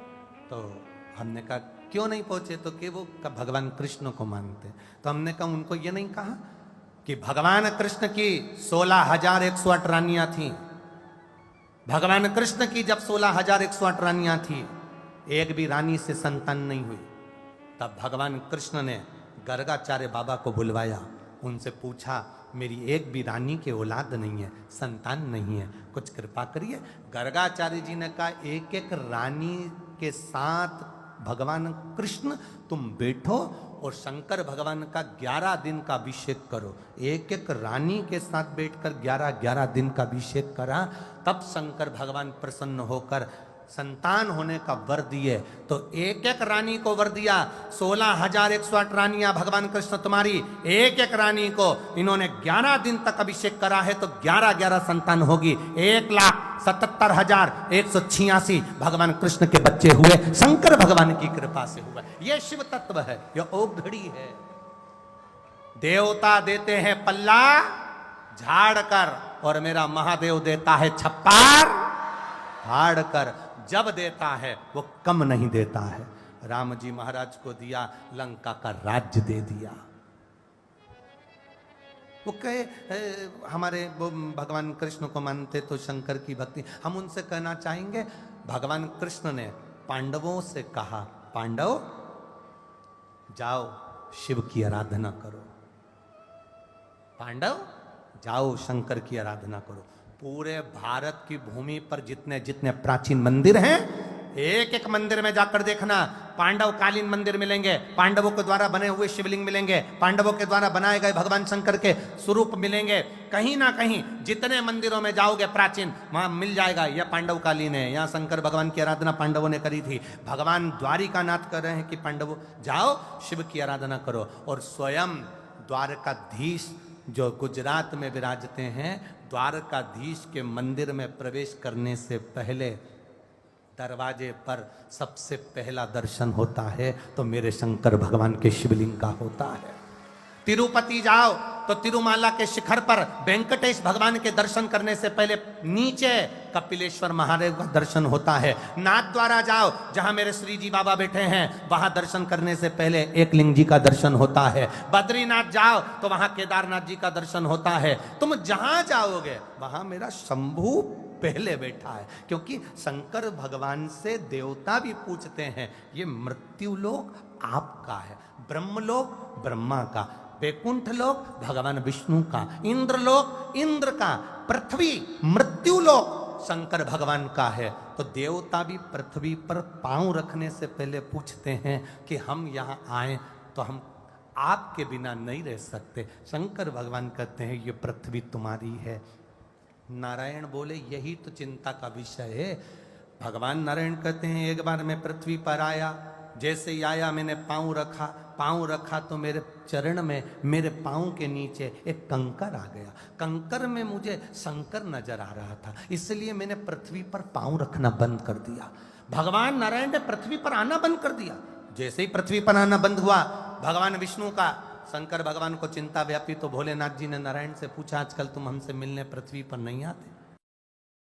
तो हमने कहा क्यों नहीं पहुंचे? तो कि वो भगवान कृष्ण को मानते। तो हमने कहा उनको ये नहीं कहा कि भगवान कृष्ण की 16,108 रानियां थी। भगवान कृष्ण की जब 16,108 रानियां थी, एक भी रानी से संतान नहीं हुई, तब भगवान कृष्ण ने गर्गाचार्य बाबा को बुलवाया, उनसे पूछा मेरी एक भी रानी के औलाद नहीं है, संतान नहीं है, कुछ कृपा करिए। गर्गाचार्य जी ने कहा एक एक रानी के साथ भगवान कृष्ण तुम बैठो और शंकर भगवान का 11 दिन का अभिषेक करो। एक एक रानी के साथ बैठकर 11 दिन का अभिषेक करा, तब शंकर भगवान प्रसन्न होकर संतान होने का वर दिए। तो एक एक रानी को वर दिया, 16,108 रानियां भगवान कृष्ण तुम्हारी, एक एक रानी को इन्होंने 11 दिन तक अभिषेक करा है तो 11 संतान होगी। 1,77,186 भगवान कृष्ण के बच्चे हुए, शंकर भगवान की कृपा से हुआ। यह शिव तत्व है, यह औघड़ी है। देवता देते हैं पल्ला झाड़ कर और मेरा महादेव देता है छप्पर फाड़ कर। जब देता है वो कम नहीं देता है। राम जी महाराज को दिया, लंका का राज्य दे दिया। वो कहे हमारे वो भगवान कृष्ण को मानते तो शंकर की भक्ति। हम उनसे कहना चाहेंगे, भगवान कृष्ण ने पांडवों से कहा, पांडव जाओ शिव की आराधना करो, पांडव जाओ शंकर की आराधना करो। पूरे भारत की भूमि पर जितने जितने प्राचीन मंदिर हैं, एक एक मंदिर में जाकर देखना, पांडव कालीन मंदिर मिलेंगे, पांडवों के द्वारा बने हुए शिवलिंग मिलेंगे, पांडवों के द्वारा बनाए गए भगवान शंकर के स्वरूप मिलेंगे। कहीं ना कहीं जितने मंदिरों में जाओगे प्राचीन, वहां मिल जाएगा यह पांडव कालीन है, यहाँ शंकर भगवान की आराधना पांडवों ने करी थी। भगवान द्वारिका नाथ कर रहे हैं कि पांडवों जाओ शिव की आराधना करो। और स्वयं द्वारकाधीश जो गुजरात में विराजते हैं, द्वारकाधीश के मंदिर में प्रवेश करने से पहले दरवाजे पर सबसे पहला दर्शन होता है तो मेरे शंकर भगवान के शिवलिंग का होता है। तिरुपति जाओ तो तिरुमाला के शिखर पर वेंकटेश भगवान के दर्शन करने से पहले नीचे कपिलेश्वर महादेव का दर्शन होता है। नाथ द्वारा जाओ जहां मेरे श्री जी बाबा बैठे हैं, वहां दर्शन करने से पहले एकलिंग जी का दर्शन होता है। बद्रीनाथ जाओ तो वहां केदारनाथ जी का दर्शन होता है। तुम जहां जाओगे वहां मेरा शंभू पहले बैठा है, क्योंकि शंकर भगवान से देवता भी पूछते हैं, ये मृत्यु लोक आपका है, ब्रह्मलोक ब्रह्मा का, वैकुंठ लोक भगवान विष्णु का, इंद्र लोक इंद्र का, पृथ्वी मृत्यु लोक शंकर भगवान का है। तो देवता भी पृथ्वी पर पांव रखने से पहले पूछते हैं कि हम यहाँ आए तो हम आपके बिना नहीं रह सकते। शंकर भगवान कहते हैं ये पृथ्वी तुम्हारी है। नारायण बोले यही तो चिंता का विषय है। भगवान नारायण कहते हैं एक बार मैं पृथ्वी पर आया, जैसे ही आया मैंने पांव रखा तो मेरे चरण में, मेरे पांव के नीचे एक कंकर आ गया। कंकर में मुझे शंकर नजर आ रहा था, इसलिए मैंने पृथ्वी पर पांव रखना बंद कर दिया। भगवान नारायण ने पृथ्वी पर आना बंद कर दिया। जैसे ही पृथ्वी पर आना बंद हुआ, भगवान विष्णु का, शंकर भगवान को चिंता व्यापी, तो भोलेनाथ जी ने नारायण से पूछा आजकल तुम हमसे मिलने पृथ्वी पर नहीं आते?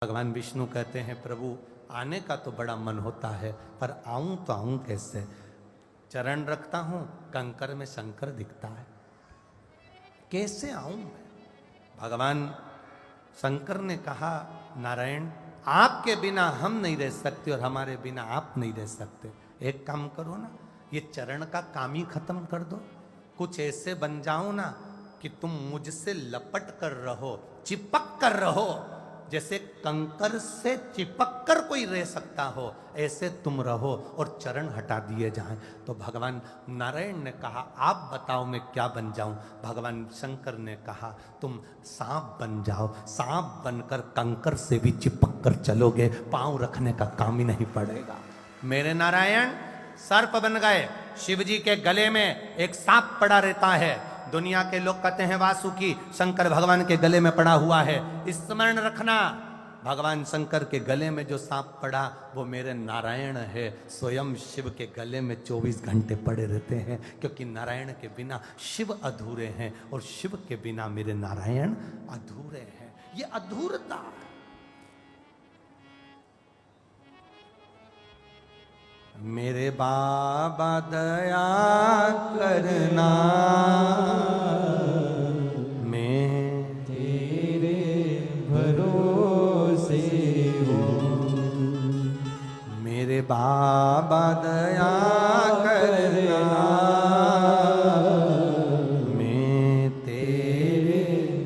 भगवान विष्णु कहते हैं प्रभु आने का तो बड़ा मन होता है, पर आऊं तो आऊं कैसे? चरण रखता हूं, कंकर में शंकर दिखता है, कैसे आऊं मैं? भगवान शंकर ने कहा नारायण आपके बिना हम नहीं रह सकते और हमारे बिना आप नहीं रह सकते। एक काम करो ना, ये चरण का काम ही खत्म कर दो, कुछ ऐसे बन जाओ ना कि तुम मुझसे लपट कर रहो, चिपक कर रहो, जैसे कंकर से चिपक कर कोई रह सकता हो, ऐसे तुम रहो और चरण हटा दिए जाएं। तो भगवान नारायण ने कहा आप बताओ मैं क्या बन जाऊं? भगवान शंकर ने कहा तुम सांप बन जाओ, सांप बनकर कंकर से भी चिपक कर चलोगे, पांव रखने का काम ही नहीं पड़ेगा। मेरे नारायण सर्प बन गए, शिव जी के गले में एक सांप पड़ा रहता है। दुनिया के लोग कहते हैं वासुकी, शंकर भगवान के गले में पड़ा हुआ है। स्मरण रखना, भगवान शंकर के गले में जो सांप पड़ा वो मेरे नारायण है। स्वयं शिव के गले में 24 घंटे पड़े रहते हैं, क्योंकि नारायण के बिना शिव अधूरे हैं और शिव के बिना मेरे नारायण अधूरे हैं। ये अधूरता, मेरे बाबा दया करना, मैं तेरे भरोसे हूँ। मेरे बाबा दया करना, मैं तेरे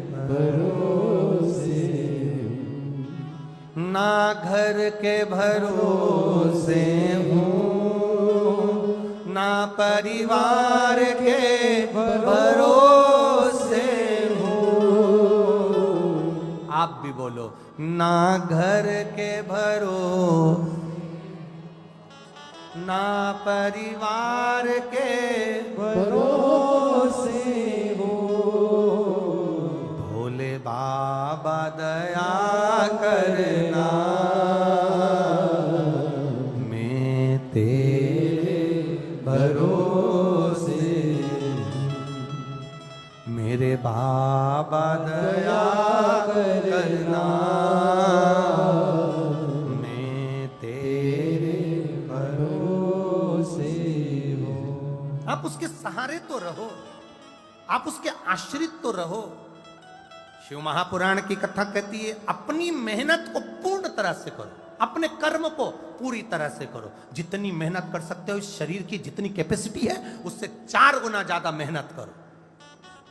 भरोसे हूँ। ना घर के भरोसे हूँ, ना परिवार के भरोसे हूँ। आप भी बोलो, ना घर के भरोसे, ना परिवार के भरोसे हूँ। भोले बाबा दया करना, मैं तेरे भरोसे, मेरे बाबा दया करना, मैं तेरे भरोसे हूँ। आप उसके सहारे तो रहो, आप उसके आश्रित तो रहो। शिव महापुराण की कथा कहती है अपनी मेहनत को पूर्ण तरह से करो, अपने कर्म को पूरी तरह से करो। जितनी मेहनत कर सकते हो, इस शरीर की जितनी कैपेसिटी है उससे 4 गुना ज्यादा मेहनत करो।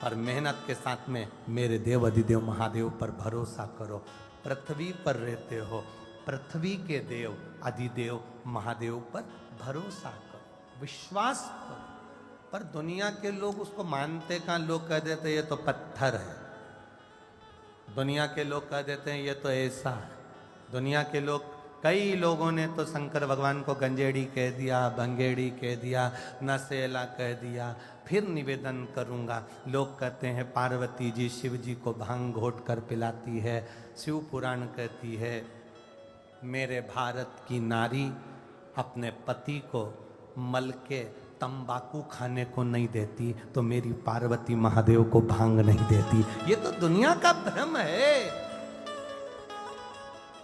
पर मेहनत के साथ में मेरे देव अधिदेव महादेव पर भरोसा करो। पृथ्वी पर रहते हो, पृथ्वी के देव अधिदेव महादेव पर भरोसा करो, विश्वास करो। पर दुनिया के लोग उसको मानते कहाँ, लोग कह देते ये तो पत्थर है, दुनिया के लोग कह देते हैं ये तो ऐसा है। दुनिया के लोग, कई लोगों ने तो शंकर भगवान को गंजेड़ी कह दिया, भंगेड़ी कह दिया, नशेला कह दिया। फिर निवेदन करूंगा, लोग कहते हैं पार्वती जी शिव जी को भांग घोट कर पिलाती है। शिव पुराण कहती है मेरे भारत की नारी अपने पति को मल के तंबाकू खाने को नहीं देती, तो मेरी पार्वती महादेव को भांग नहीं देती। ये तो दुनिया का भ्रम है।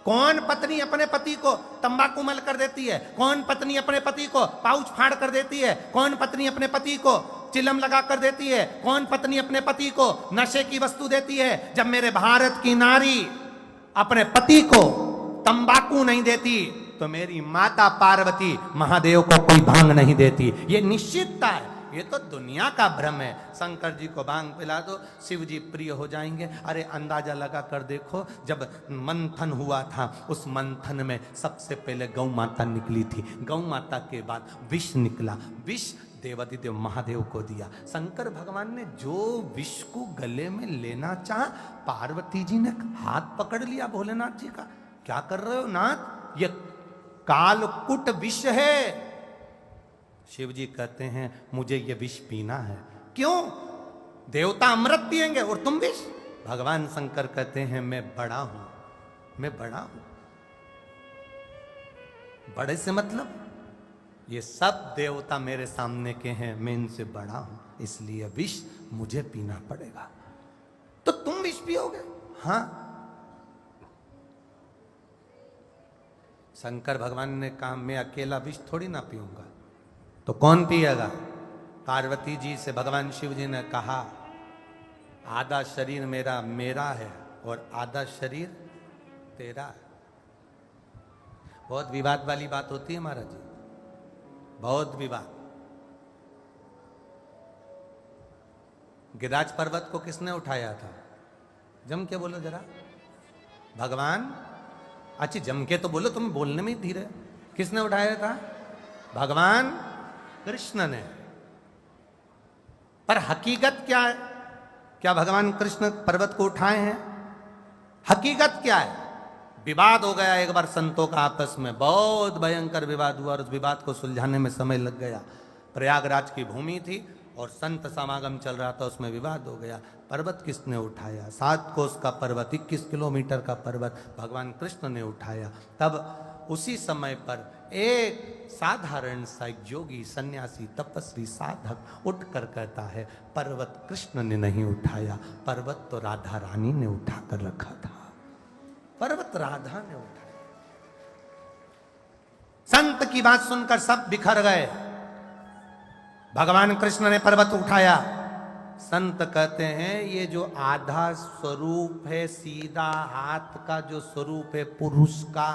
कौन पत्नी अपने पति को तंबाकू मल कर देती है? कौन पत्नी अपने पति को पाउच फाड़ कर देती है? कौन पत्नी अपने पति को चिलम लगा कर देती है? कौन पत्नी अपने पति को नशे की वस्तु देती है? जब मेरे भारत की नारी अपने पति को तंबाकू नहीं देती, तो मेरी माता पार्वती महादेव को कोई भांग नहीं देती। ये निश्चितता है। ये तो दुनिया का भ्रम है। शंकर जी को भांग पिला दो, शिव जी प्रिय हो जाएंगे। अरे अंदाजा लगा कर देखो, जब मंथन हुआ था, उस मंथन में सबसे पहले गौ माता निकली थी, गौ माता के बाद विष निकला, विष देवादिदेव महादेव को दिया। शंकर भगवान ने जो विष को गले में लेना चाहा, पार्वती जी ने हाथ पकड़ लिया भोलेनाथ जी का। क्या कर रहे हो नाथ, ये कालकुट विष है। शिव जी कहते हैं मुझे ये विष पीना है। क्यों? देवता अमृत पिएंगे और तुम विष? भगवान शंकर कहते हैं मैं बड़ा हूं, मैं बड़ा हूं। बड़े से मतलब ये सब देवता मेरे सामने के हैं, मैं इनसे बड़ा हूं, इसलिए विष मुझे पीना पड़ेगा। तो तुम विष पियोगे? हाँ। शंकर भगवान ने कहा मैं अकेला विष थोड़ी ना पीऊंगा, तो कौन पिएगा? पार्वती जी से भगवान शिव जी ने कहा आधा शरीर मेरा मेरा है और आधा शरीर तेरा है। बहुत विवाद वाली बात होती है महाराज जी, बहुत विवाद। गिरिराज पर्वत को किसने उठाया था? जम के बोलो जरा। भगवान। अच्छा जम के तो बोलो, तुम बोलने में ही धीरे। किसने उठाया था? भगवान कृष्ण ने। पर हकीकत क्या है? क्या भगवान कृष्ण पर्वत को उठाए हैं? हकीकत क्या है? विवाद हो गया एक बार संतों का आपस में, बहुत भयंकर विवाद हुआ और उस विवाद को सुलझाने में समय लग गया। प्रयागराज की भूमि थी और संत समागम चल रहा था, उसमें विवाद हो गया। पर्वत किसने उठाया? 7 कोस का पर्वत, 21 किलोमीटर का पर्वत भगवान कृष्ण ने उठाया। तब उसी समय पर एक साधारण सा योगी, सन्यासी, तपस्वी, साधक उठकर कहता है पर्वत कृष्ण ने नहीं उठाया, पर्वत तो राधा रानी ने उठाकर रखा था। पर्वत राधा ने उठाया। संत की बात सुनकर सब बिखर गए। भगवान कृष्ण ने पर्वत उठाया। संत कहते हैं ये जो आधा स्वरूप है, सीधा हाथ का जो स्वरूप है पुरुष का,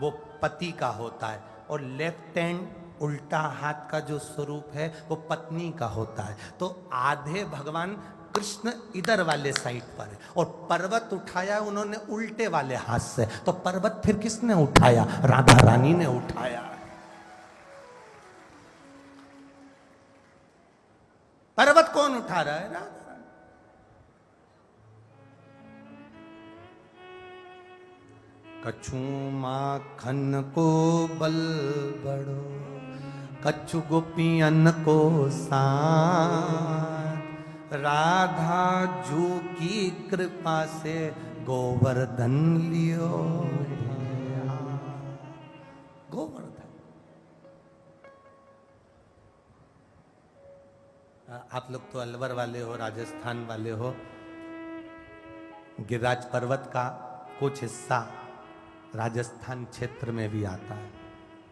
वो पति का होता है, और लेफ्ट हैंड उल्टा हाथ का जो स्वरूप है वो पत्नी का होता है। तो आधे भगवान कृष्ण इधर वाले साइड पर है और पर्वत उठाया उन्होंने उल्टे वाले हाथ से। तो पर्वत फिर किसने उठाया? राधा रानी ने उठाया। पर्वत कौन उठा रहा है? राधा रानी। कछु माखन को बल बड़ो, कछु गोपियन को साथ, राधा जू की कृपा से गोवर्धन लियो। गोवर्धन। आप लोग तो अलवर वाले हो, राजस्थान वाले हो। गिरिराज पर्वत का कुछ हिस्सा राजस्थान क्षेत्र में भी आता है।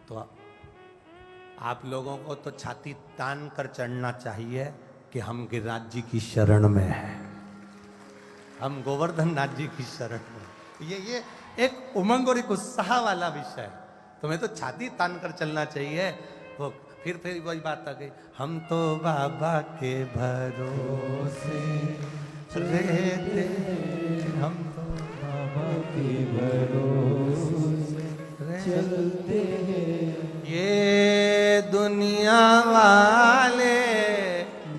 तो आप लोगों को तो छाती तान कर चढ़ना चाहिए कि हम गिरिराज जी की शरण में हैं, हम गोवर्धन नाथ जी की शरण में। ये एक उमंग और एक उत्साह वाला विषय है। तुम्हें तो छाती तान कर चलना चाहिए। वो फिर वही बात आ गई, हम तो बाबा के भरोसे रहते, हम तो बाबा के भरोसे चलते हैं। ये दुनिया वाले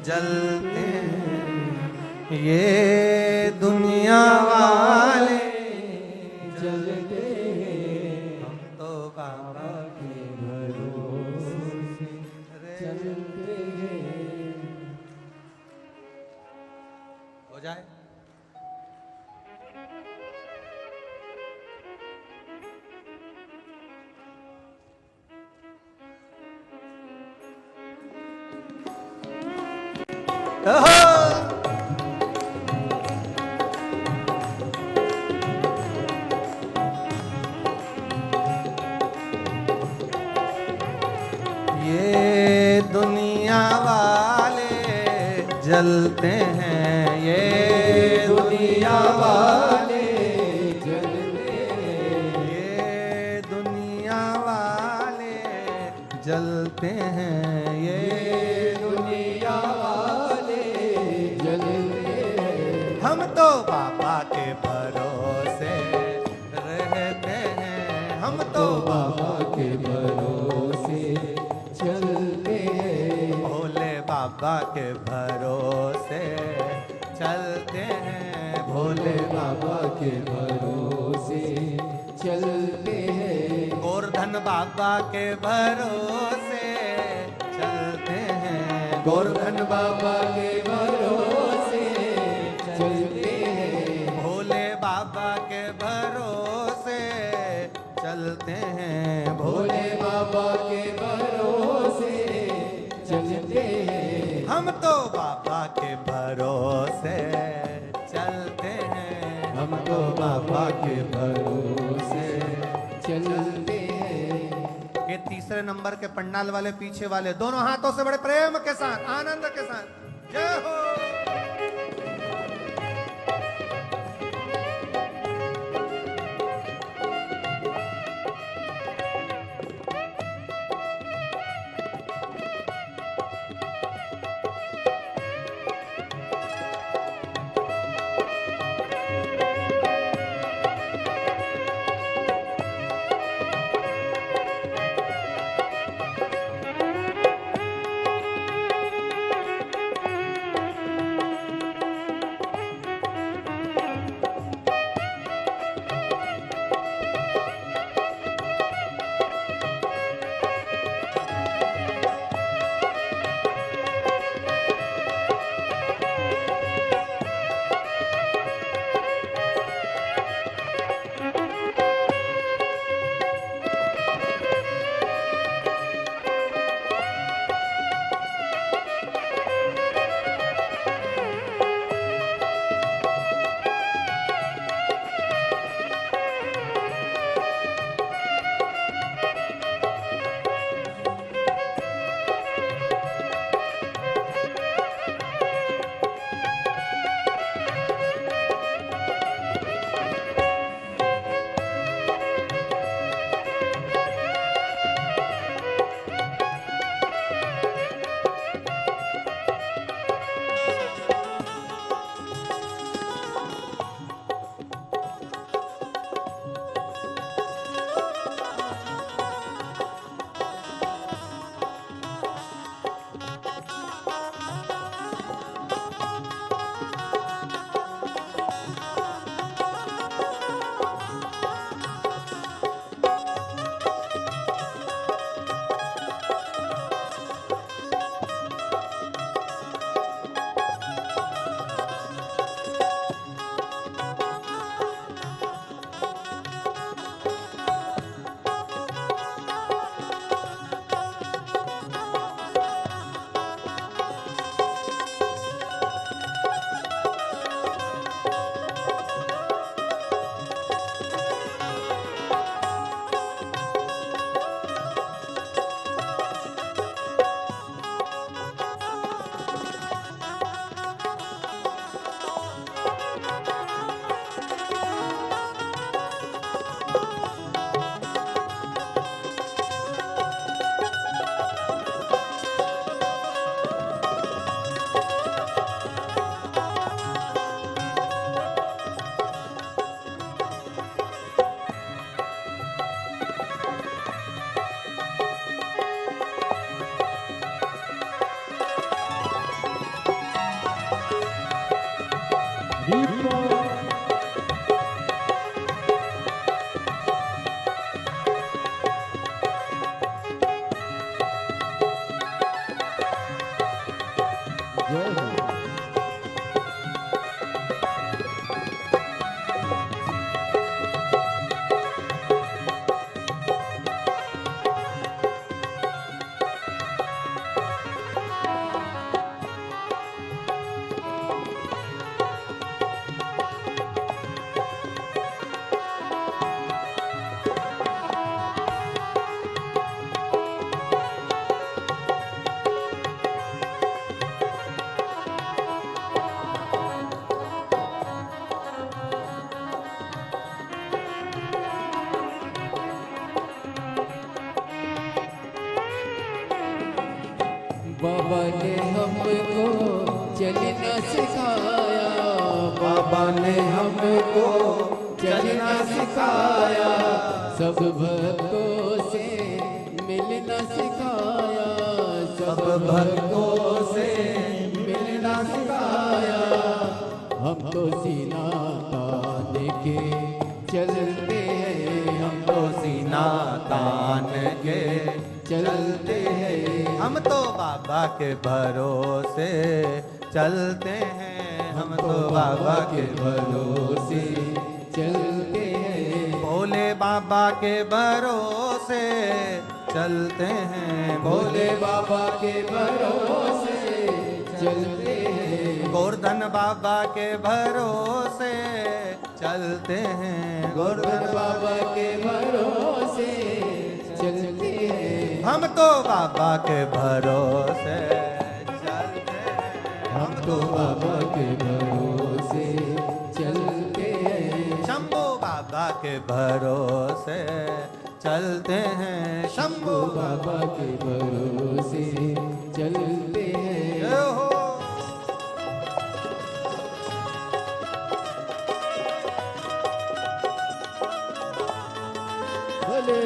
जलते हैं, ये दुनिया वाले जलते हैं, हम तो बाबा के भरोसे चलते हैं। हो जाए। ये दुनिया वाले जलते हैं, ये दुनिया वाले जलते हैं, ये दुनिया वाले जलते हैं, ये दुनिया वाले जलते हैं। हम तो बाबा के भरोसे रहते हैं, हम तो बाबा के भरोसे चलते हैं, भोले बाबा के भरोसे चलते हैं, भोले बाबा के भरोसे चलते हैं, गोवर्धन बाबा के भरोसे चलते हैं, गोवर्धन बाबा के भरोसे चलते हैं, भोले बाबा के भरोसे चलते हैं, भोले बाबा के भरोसे चलते हैं। हम तो बाबा के भरोसे चलते हैं, हम तो बाबा के भरोसे चलते हैं। ये तीसरे नंबर के पंडाल वाले पीछे वाले दोनों हाथों से बड़े प्रेम के साथ, आनंद के साथ जय हो। बाबा ने हमको चलना सिखाया, बाबा ने हमको चलना सिखाया, सब भक्तों से मिलना सिखाया, सब भक्तों से मिलना सिखाया। हम तो सीना तान के चलते हैं, हम तो सीना तान के चलते हैं, हम तो बाबा के भरोसे चलते हैं, हम तो बाबा के भरोसे चलते हैं, भोले बाबा के भरोसे चलते हैं, भोले बाबा के भरोसे चलते हैं, गोवर्धन बाबा के भरोसे चलते हैं, गोवर्धन बाबा के भरोसे चलते हैं, हम तो बाबा के भरोसे चलते हैं, हम तो बाबा के भरोसे चलते हैं, शंभू बाबा के भरोसे चलते हैं, शंभू बाबा के भरोसे चलते हैं। जय हो। भले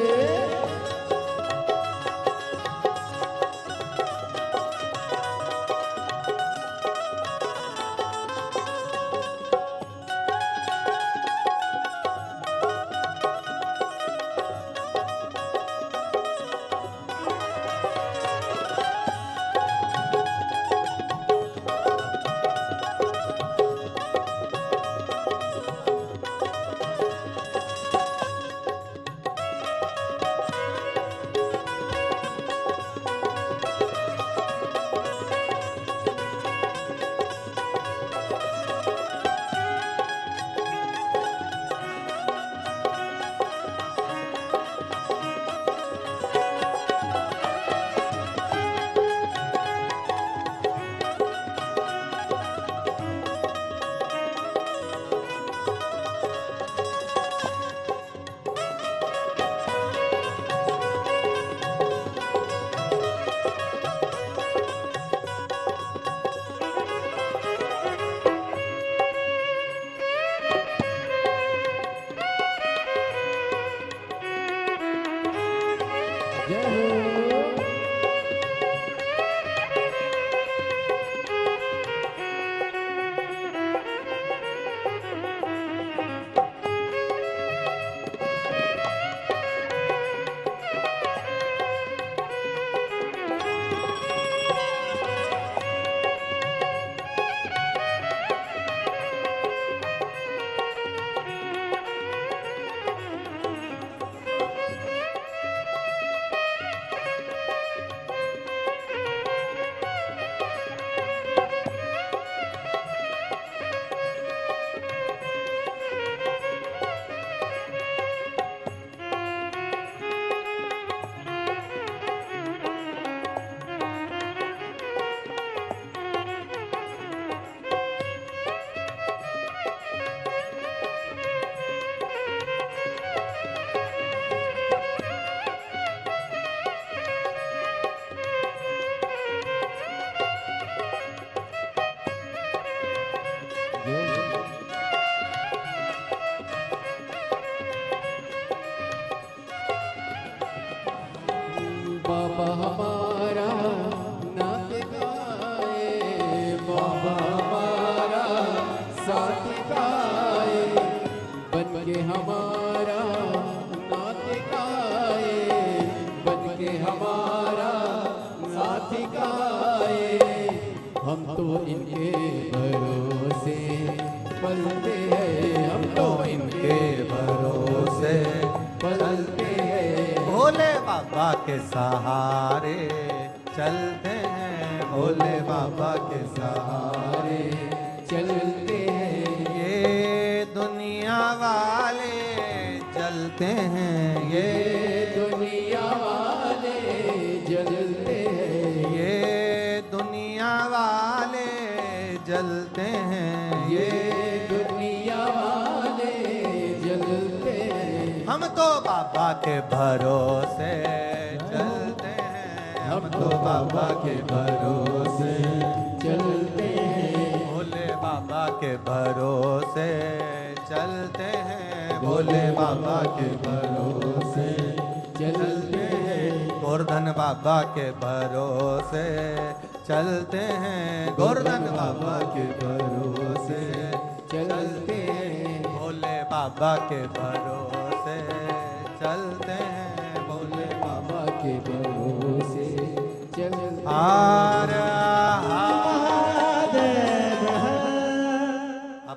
बाबा हमारा नात गाए, बाबा हमारा साथ गाए, बन के हमारा नात गाए, बन के हमारा साथ गाए। हम तो इनके भरोसे पलते हैं, हम तो इनके भरोसे पलते हैं, भोले बाबा के सहारे चलते हैं, भोले बाबा के सहारे चलते हैं। ये दुनिया वाले चलते हैं, ये दुनिया वाले जलते हैं, ये दुनिया वाले जलते हैं, ये दुनिया वाले जलते हैं। हम तो बाबा के भरोसे चलते हैं, हम तो बाबा के भरोसे चलते हैं, भोले बाबा के भरोसे चलते हैं, भोले बाबा के भरोसे चलते हैं, गोवर्धन बाबा के भरोसे चलते हैं, गोवर्धन बाबा के भरोसे चलते हैं, भोले बाबा के भरोसे चलते हैं, भोले बाबा के भरोसे चलते आ